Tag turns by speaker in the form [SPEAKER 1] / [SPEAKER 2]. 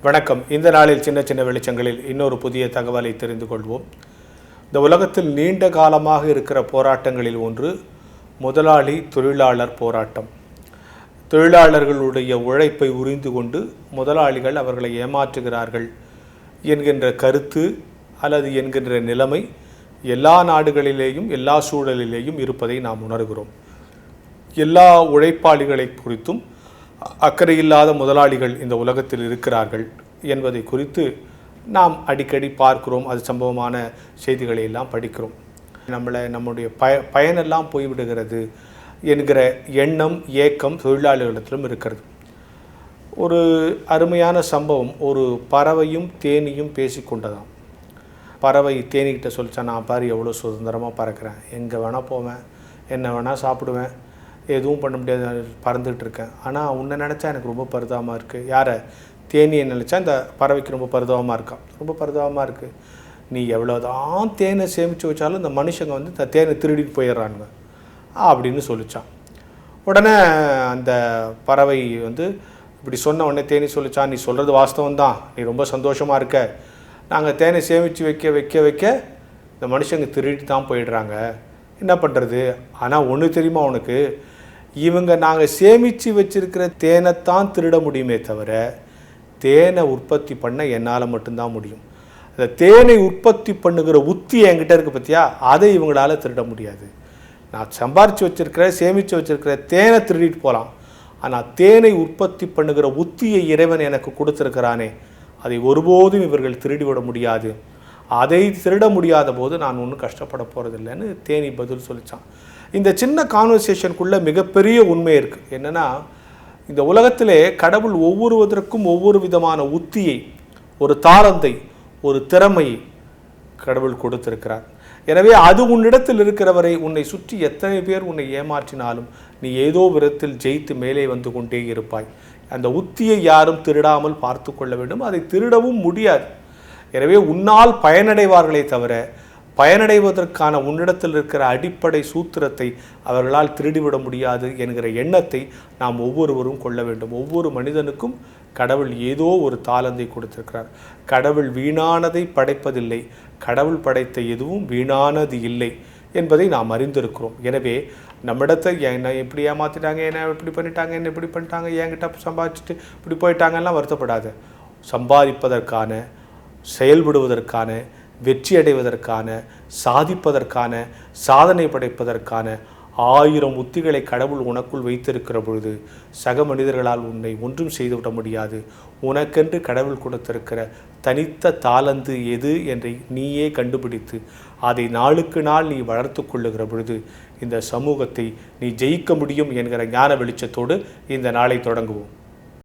[SPEAKER 1] வணக்கம். இந்த நாளில் சின்ன சின்ன வெளிச்சங்களில் இன்னொரு புதிய தகவலை தெரிந்து கொள்வோம். இந்த உலகத்தில் நீண்ட காலமாக இருக்கிற போராட்டங்களில் ஒன்று முதலாளி தொழிலாளர் போராட்டம். தொழிலாளர்களுடைய உழைப்பை உறிந்து கொண்டு முதலாளிகள் அவர்களை ஏமாற்றுகிறார்கள் என்கின்ற கருத்து அல்லது என்கின்ற நிலைமை எல்லா நாடுகளிலேயும் எல்லா சூழலிலேயும் இருப்பதை நாம் உணர்கிறோம். எல்லா உழைப்பாளிகளை குறித்தும் அக்கறையில்லாத முதலாளிகள் இந்த உலகத்தில் இருக்கிறார்கள் என்பதை குறித்து நாம் அடிக்கடி பார்க்கிறோம். அது சம்பவமான செய்திகளை எல்லாம் படிக்கிறோம். நம்முடைய பயனெல்லாம் போய்விடுகிறது என்கிற எண்ணம் ஏக்கம் தொழிலாளர்களிடத்திலும் இருக்கிறது. ஒரு அருமையான சம்பவம். ஒரு பறவையும் தேனியும் பேசிக்கொண்டதாம். பறவை தேனிக்கிட்ட சொல்லிச்சா, நான் பாரு எவ்வளோ சுதந்திரமாக பறக்கிறேன், எங்கே வேணால் போவேன், என்ன வேணால் சாப்பிடுவேன், எதுவும் பண்ண முடியாது, பறந்துகிட்டு இருக்கேன். ஆனால் உன்னை நினச்சா எனக்கு ரொம்ப பரிதாபமாக இருக்குது. யாரை? தேனியை நினச்சா இந்த பறவைக்கு ரொம்ப பரிதாபமாக இருக்கான். ரொம்ப பரிதாபமாக இருக்குது. நீ எவ்வளோதான் தேனை சேமித்து வச்சாலும் இந்த மனுஷங்க இந்த தேனை திருடிட்டு போயிடுறானுங்க அப்படின்னு சொல்லிச்சான். உடனே அந்த பறவை இப்படி சொன்ன உடனே தேனி சொல்லிச்சான், நீ சொல்கிறது வாஸ்தவம் தான், நீ ரொம்ப சந்தோஷமாக இருக்க. நாங்கள் தேனை சேமித்து வைக்க வைக்க வைக்க இந்த மனுஷங்க திருடிட்டு தான் போயிடுறாங்க, என்ன பண்ணுறது? ஆனால் ஒன்று தெரியுமா உனக்கு, இவங்க நாங்கள் சேமித்து வச்சுருக்கிற தேனைத்தான் திருட முடியுமே தவிர தேனை உற்பத்தி பண்ண என்னால் மட்டும்தான் முடியும். அந்த தேனை உற்பத்தி பண்ணுகிற உத்தி என்கிட்ட இருக்குது பார்த்தியா, அதை இவங்களால் திருட முடியாது. நான் சம்பாரித்து வச்சுருக்கிற சேமித்து வச்சுருக்கிற தேனை திருடிட்டு போகலாம், ஆனால் தேனை உற்பத்தி பண்ணுகிற உத்தியை இறைவன் எனக்கு கொடுத்துருக்கிறானே, அதை ஒருபோதும் இவர்கள் திருடிவிட முடியாது. அதை திருட முடியாத போது நான் ஒன்றும் கஷ்டப்பட போகிறதில்லைன்னு தேனி பதில் சொல்லித்தான். இந்த சின்ன கான்வர்சேஷனுக்குள்ளே மிகப்பெரிய உண்மை இருக்குது. என்னென்னா, இந்த உலகத்திலே கடவுள் ஒவ்வொருவதற்கும் ஒவ்வொரு விதமான உத்தியை, ஒரு தாளந்தை, ஒரு திறமையை கடவுள் கொடுத்திருக்கிறார். எனவே அது உன்னிடத்தில் இருக்கிறவரை உன்னை சுற்றி எத்தனை பேர் உன்னை ஏமாற்றினாலும் நீ ஏதோ விதத்தில் ஜெயித்து மேலே வந்து கொண்டே இருப்பாய். அந்த உத்தியை யாரும் திருடாமல் பார்த்து கொள்ள வேண்டும். அதை திருடவும் முடியாது. எனவே உன்னால் பயனடைவார்களே தவிர பயனடைவதற்கான உன்னிடத்தில் இருக்கிற அடிப்படை சூத்திரத்தை அவர்களால் திருடிவிட முடியாது என்கிற எண்ணத்தை நாம் ஒவ்வொருவரும் கொள்ள வேண்டும். ஒவ்வொரு மனிதனுக்கும் கடவுள் ஏதோ ஒரு தாளந்தை கொடுத்திருக்கிறார். கடவுள் வீணானதை படைப்பதில்லை, கடவுள் படைத்த எதுவும் வீணானது இல்லை என்பதை நாம் அறிந்திருக்கிறோம். எனவே நம்மிடத்தை என்னை எப்படி ஏமாற்றிட்டாங்க, என்ன இப்படி பண்ணிட்டாங்க, என்ன இப்படி பண்ணிட்டாங்க, என்கிட்ட சம்பாதிச்சுட்டு இப்படி போயிட்டாங்கலாம் வருத்தப்படாது. சம்பாதிப்பதற்கான, செயல்படுவதற்கான, வெற்றி அடைவதற்கான, சாதிப்பதற்கான, சாதனை படைப்பதற்கான 1000 உத்திகளை கடவுள் உனக்குள் வைத்திருக்கிற பொழுது சக மனிதர்களால் உன்னை ஒன்றும் செய்துவிட முடியாது. உனக்கென்று கடவுள் கொடுத்திருக்கிற தனித்த தாளந்து எது என்று நீயே கண்டுபிடித்து அதை நாளுக்கு நாள் நீ வளர்த்து கொள்ளுகிற பொழுது இந்த சமூகத்தை நீ ஜெயிக்க முடியும் என்கிற ஞான வெளிச்சத்தோடு இந்த நாளை தொடங்குவோம்.